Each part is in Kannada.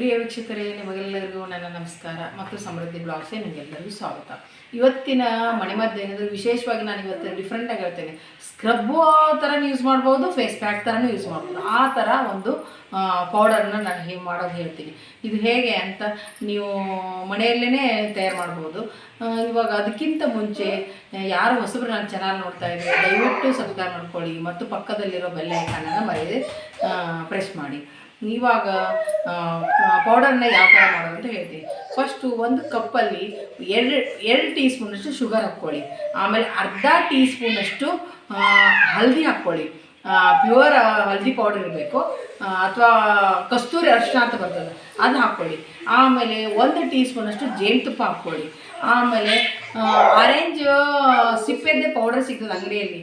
ಪ್ರಿಯ ವೀಕ್ಷಕರೇ, ನಿಮಗೆಲ್ಲರಿಗೂ ನನ್ನ ನಮಸ್ಕಾರ ಮತ್ತು ಸಮೃದ್ಧಿ ಬ್ಲಾಗ್ಸ್ಗೆ ನಿಮಗೆಲ್ಲರಿಗೂ ಸ್ವಾಗತ. ಇವತ್ತಿನ ಮನೆಮದ್ದು ಏನಾದರೂ ವಿಶೇಷವಾಗಿ ನಾನು ಇವತ್ತು ಡಿಫ್ರೆಂಟಾಗಿ ಹೇಳ್ತೇನೆ. ಸ್ಕ್ರಬ್ಬು ಥರನೂ ಯೂಸ್ ಮಾಡ್ಬೋದು, ಫೇಸ್ ಪ್ಯಾಕ್ ಥರನೂ ಯೂಸ್ ಮಾಡ್ಬೋದು. ಆ ಥರ ಒಂದು ಪೌಡರ್ನ ನಾನು ಹೇಗೆ ಮಾಡೋದು ಹೇಳ್ತೀನಿ. ಇದು ಹೇಗೆ ಅಂತ ನೀವು ಮನೆಯಲ್ಲೇ ತಯಾರು ಮಾಡ್ಬೋದು. ಇವಾಗ ಅದಕ್ಕಿಂತ ಮುಂಚೆ ಯಾರು ಹೊಸಬ್ರು ನನ್ನ ಚಾನಲ್ ನೋಡ್ತಾ ಇದ್ದಾರೆ, ದಯವಿಟ್ಟು ಸಬ್ಸ್ಕ್ರೈಬ್ ಮಾಡ್ಕೊಳ್ಳಿ ಮತ್ತು ಪಕ್ಕದಲ್ಲಿರೋ ಬೆಲ್ ಐಕಾನನ್ನು ಮರೆಯದೆ ಪ್ರೆಸ್ ಮಾಡಿ. ಇವಾಗ ಪೌಡರ್ನ ಯಾವ ಥರ ಮಾಡೋದು ಅಂತ ಹೇಳ್ತೀನಿ. ಫಸ್ಟು ಒಂದು ಕಪ್ಪಲ್ಲಿ ಎರಡು ಟೀ ಸ್ಪೂನಷ್ಟು ಶುಗರ್ ಹಾಕ್ಕೊಳ್ಳಿ. ಆಮೇಲೆ ಅರ್ಧ ಟೀ ಸ್ಪೂನಷ್ಟು ಹಲ್ದಿ ಹಾಕ್ಕೊಳ್ಳಿ. ಪ್ಯೂರ್ ಹಲ್ದಿ ಪೌಡರ್ ಇರಬೇಕು, ಅಥವಾ ಕಸ್ತೂರಿ ಅರಿಶಿನ ಅಂತ ಬರ್ತದೆ, ಅದು ಹಾಕ್ಕೊಳ್ಳಿ. ಆಮೇಲೆ 1 ಟೀ ಸ್ಪೂನಷ್ಟು ಜೇನುತುಪ್ಪ ಹಾಕ್ಕೊಳ್ಳಿ. ಆಮೇಲೆ ಆರೆಂಜ್ ಸಿಪ್ಪೆದ್ದೇ ಪೌಡರ್ ಸಿಗ್ತದೆ ಅಂಗಡಿಯಲ್ಲಿ,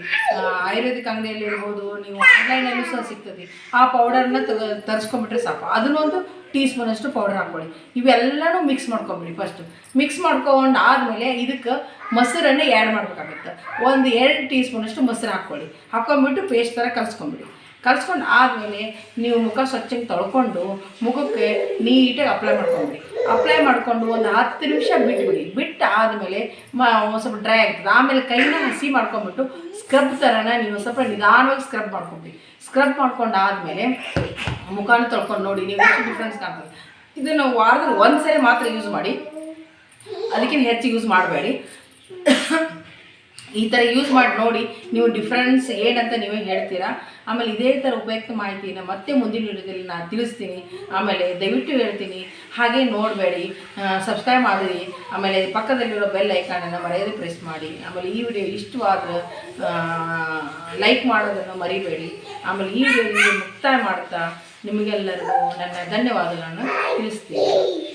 ಆಯುರ್ವೇದಿಕ್ ಅಂಗಡಿಯಲ್ಲಿ ಇರ್ಬೋದು, ನೀವು ಆನ್ಲೈನಲ್ಲೂ ಸಹ ಸಿಗ್ತದೆ. ಆ ಪೌಡರ್ನ ತರಿಸ್ಕೊಂಬಿಟ್ರೆ ಸಾಕು. ಅದನ್ನೊಂದು ಟೀ ಸ್ಪೂನಷ್ಟು ಪೌಡರ್ ಹಾಕ್ಕೊಳ್ಳಿ. ಇವೆಲ್ಲನೂ ಮಿಕ್ಸ್ ಮಾಡ್ಕೊಂಬಿಡಿ. ಫಸ್ಟು ಮಿಕ್ಸ್ ಮಾಡ್ಕೊಂಡು ಆದಮೇಲೆ ಇದಕ್ಕೆ ಮೊಸರನ್ನು ಆ್ಯಡ್ ಮಾಡಬೇಕಾಗುತ್ತೆ. 2 ಟೀ ಸ್ಪೂನಷ್ಟು ಮೊಸರು ಹಾಕ್ಕೊಂಬಿಟ್ಟು ಪೇಸ್ಟ್ ಥರ ಕಲಿಸ್ಕೊಂಬಿಡಿ. ಕಲಿಸ್ಕೊಂಡು ಆದಮೇಲೆ ನೀವು ಮುಖ ಸ್ವಚ್ಛಗೆ ತೊಳ್ಕೊಂಡು ಮುಖಕ್ಕೆ ನೀಟಾಗಿ ಅಪ್ಲೈ ಮಾಡ್ಕೊಂಡು ಒಂದು 10 ನಿಮಿಷ ಬಿಟ್ಟು ಆದಮೇಲೆ ಸ್ವಲ್ಪ ಡ್ರೈ ಆಗ್ತದೆ. ಆಮೇಲೆ ಕೈನ ಹಸಿ ಮಾಡ್ಕೊಂಬಿಟ್ಟು ಸ್ಕ್ರಬ್ ಥರನ ನೀವು ಸ್ವಲ್ಪ ನಿಧಾನವಾಗಿ ಸ್ಕ್ರಬ್ ಸ್ಕ್ರಬ್ ಮಾಡ್ಕೊಂಡು ಆದಮೇಲೆ ಮುಖಾನ ತೊಳ್ಕೊಂಡು ನೋಡಿ ನೀವು ಎಷ್ಟು ಡಿಫ್ರೆನ್ಸ್ ಕಾಣ್ತದೆ. ಇದನ್ನು ವಾರದಲ್ಲಿ 1 ಸರಿ ಮಾತ್ರ ಯೂಸ್ ಮಾಡಿ, ಅದಕ್ಕಿಂತ ಹೆಚ್ಚು ಯೂಸ್ ಮಾಡಬೇಡಿ. ಈ ಥರ ಯೂಸ್ ಮಾಡಿ ನೋಡಿ, ನೀವು ಡಿಫ್ರೆನ್ಸ್ ಏನಂತ ನೀವೇ ಹೇಳ್ತೀರಾ. ಆಮೇಲೆ ಇದೇ ಥರ ಉಪಯುಕ್ತ ಮಾಹಿತಿನ ಮತ್ತೆ ಮುಂದಿನ ವಿಡಿಯೋದಲ್ಲಿ ನಾನು ತಿಳಿಸ್ತೀನಿ. ಆಮೇಲೆ ದಯವಿಟ್ಟು ಹೇಳ್ತೀನಿ, ಹಾಗೆ ನೋಡಬೇಡಿ, ಸಬ್ಸ್ಕ್ರೈಬ್ ಮಾಡಿರಿ. ಆಮೇಲೆ ಪಕ್ಕದಲ್ಲಿರೋ ಬೆಲ್ ಐಕಾನನ್ನು ಮರೆಯದೆ ಪ್ರೆಸ್ ಮಾಡಿ. ಆಮೇಲೆ ಈ ವಿಡಿಯೋ ಇಷ್ಟವಾದರೆ ಲೈಕ್ ಮಾಡೋದನ್ನು ಮರಿಬೇಡಿ. ಆಮೇಲೆ ಈ ವಿಡಿಯೋ ಮುಕ್ತಾಯ ಮಾಡ್ತಾ ನಿಮಗೆಲ್ಲರಿಗೂ ನನ್ನ ಧನ್ಯವಾದಗಳನ್ನು ತಿಳಿಸ್ತೀನಿ.